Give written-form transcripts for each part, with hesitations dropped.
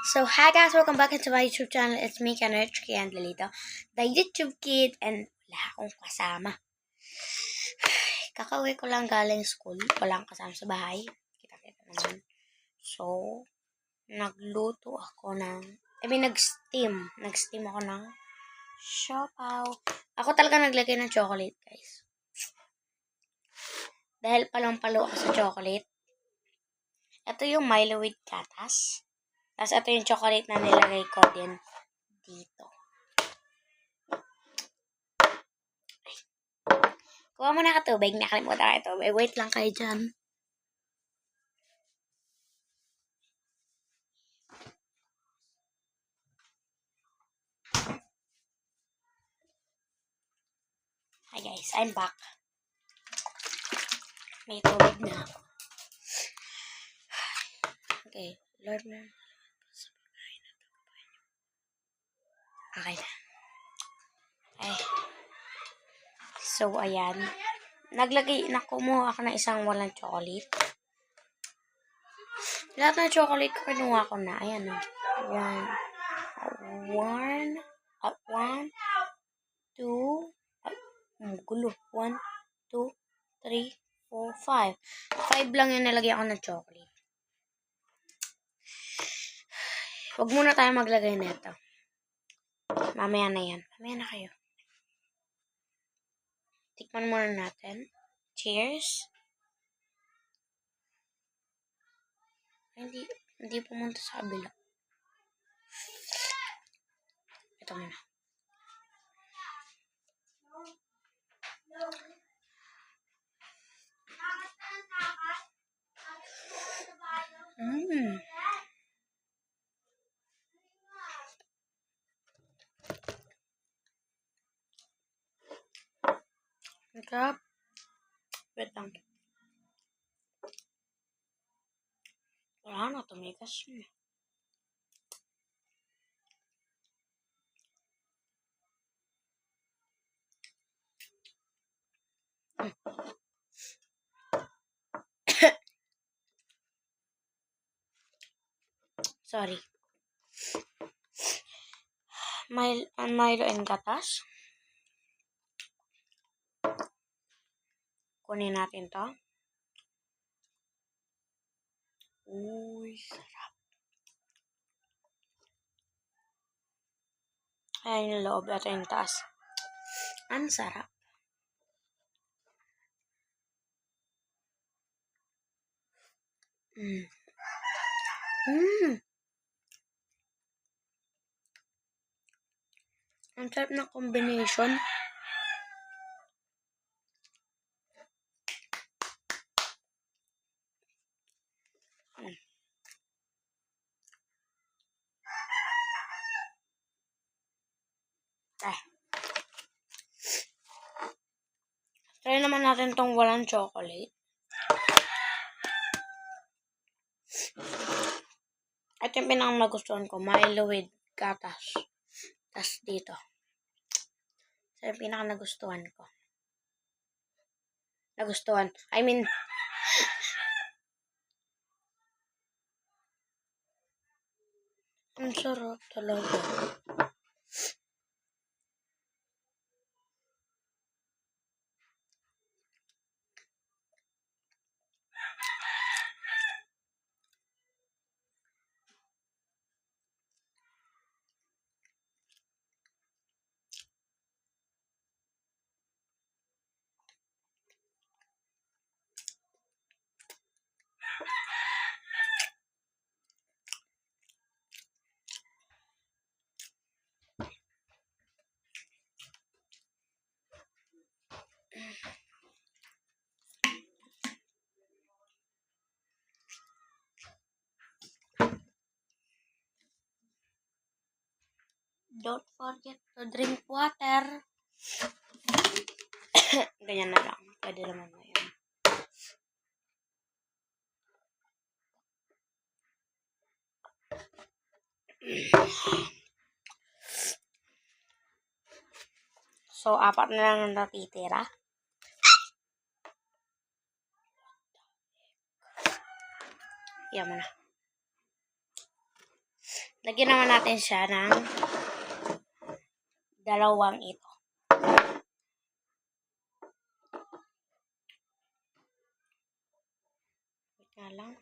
So hi guys, welcome back into my YouTube channel. It's me, Kanech and Lilito, the YouTube kid, and wala akong kasama. Kakauwi ko lang galing school, walang kasama sa bahay. Kita-kita naman. So, nagluto ako nag-steam ako ng siopaw. Ako talaga naglagay ng chocolate, guys. Dahil palang-palo ako sa chocolate. Ito yung Milo with gatas. Tapos ito yung chocolate na nilagay ko din dito. Kuha mo na ka tubig. Nakalimutan ka tubig. Wait lang kayo dyan. Hi guys, I'm back. May tubig na ako. Okay, Lord na. Okay na. Ay. So, ayan. Kumuha ako ng isang walang chocolate. Lahat ng chocolate ko kinuha ko na. Ayan o. Ayan. One, two, gulo. 1, 2, 3, 4, 5. 5 lang yung nilagyan ko ng chocolate. Huwag muna tayo maglagay nito. Mamaya na yan. Mamaya na kayo. Tikman muna natin. Cheers. Hindi pumunta sa kabila. Ito muna. Sarap. Wait lang. Wala na, tumigas yun. Sorry. Milo and gatas. Kunin natin to. Uy, sarap. Ayan yung loob. Ito yung taas. Ang sarap. Ang sarap na combination. Try naman natin tong walang chocolate. Ito yung pinakang nagustuhan ko. Milo with gatas. Tapos dito. Ito yung pinakang nagustuhan ko. Ang sarap talaga. Don't forget to drink water. Ganyan na lang. Pwede naman na yan. So, 4 na lang ang natitira. Yan mo na. Lagyan naman natin siya ng dalawang ito. Wait nga lang.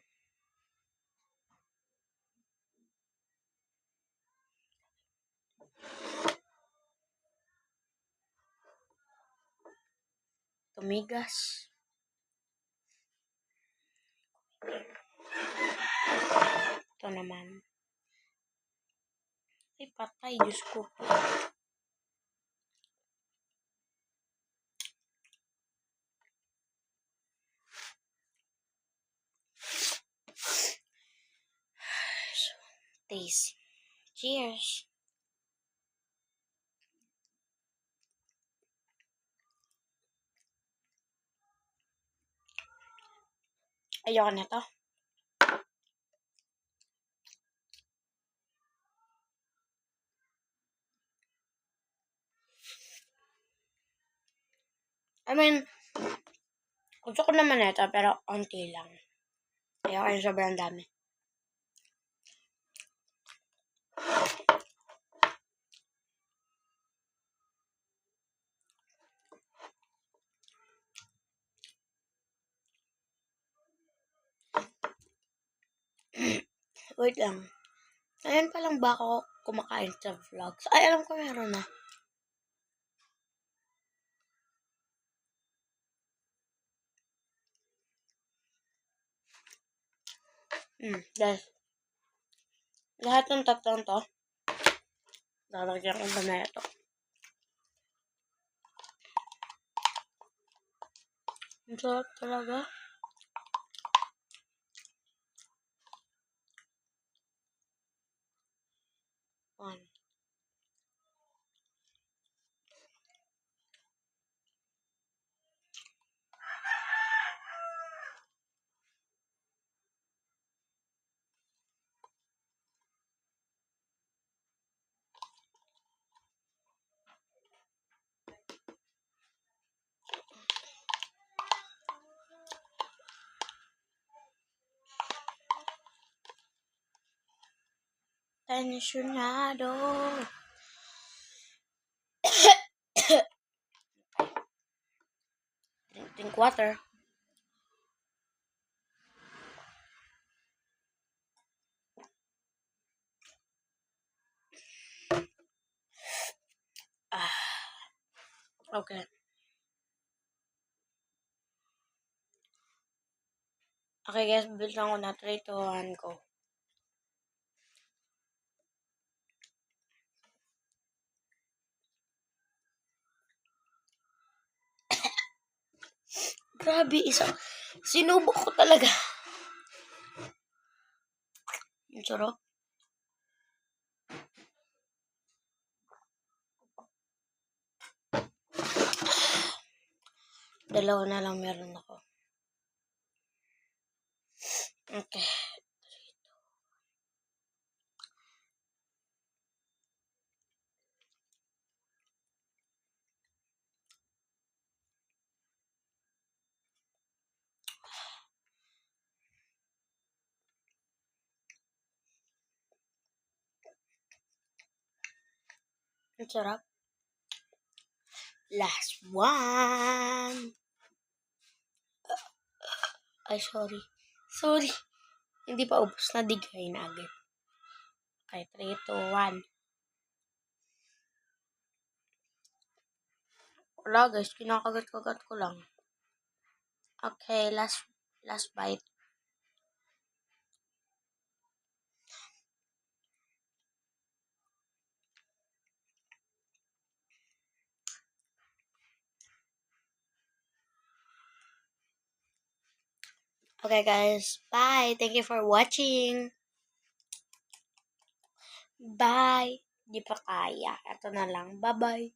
Tumigas. Ito naman. Ay, patay. Diyos ko. Taste. Cheers. Ayoko na to. I mean, gusto ko naman ito, pero konti lang. Ayoko yung sobrang dami. Wait lang. Ngayon pa lang ba ako kumakain sa vlogs? Ay, alam ko meron na. Guys. Lahat ng tatlong to, lalagyan ko ba na ito? Ang sarap talaga. One. Tensionado. Drink water. Okay. Okay guys, bilang ko na 3, 2, 1, go. Grabe, sinubok ko talaga. Ang sarap. Dalawa na lang meron ako. Okay. Ang sarap. Last one. Ay, sorry. Sorry. Hindi pa ubos na, digay na agad. Okay, 3, 2, 1. Wala guys, kinakagat-kagat ko lang. Okay, last bite. Okay guys, bye. Thank you for watching. Bye. Di pa kaya. Ito na lang. Bye-bye.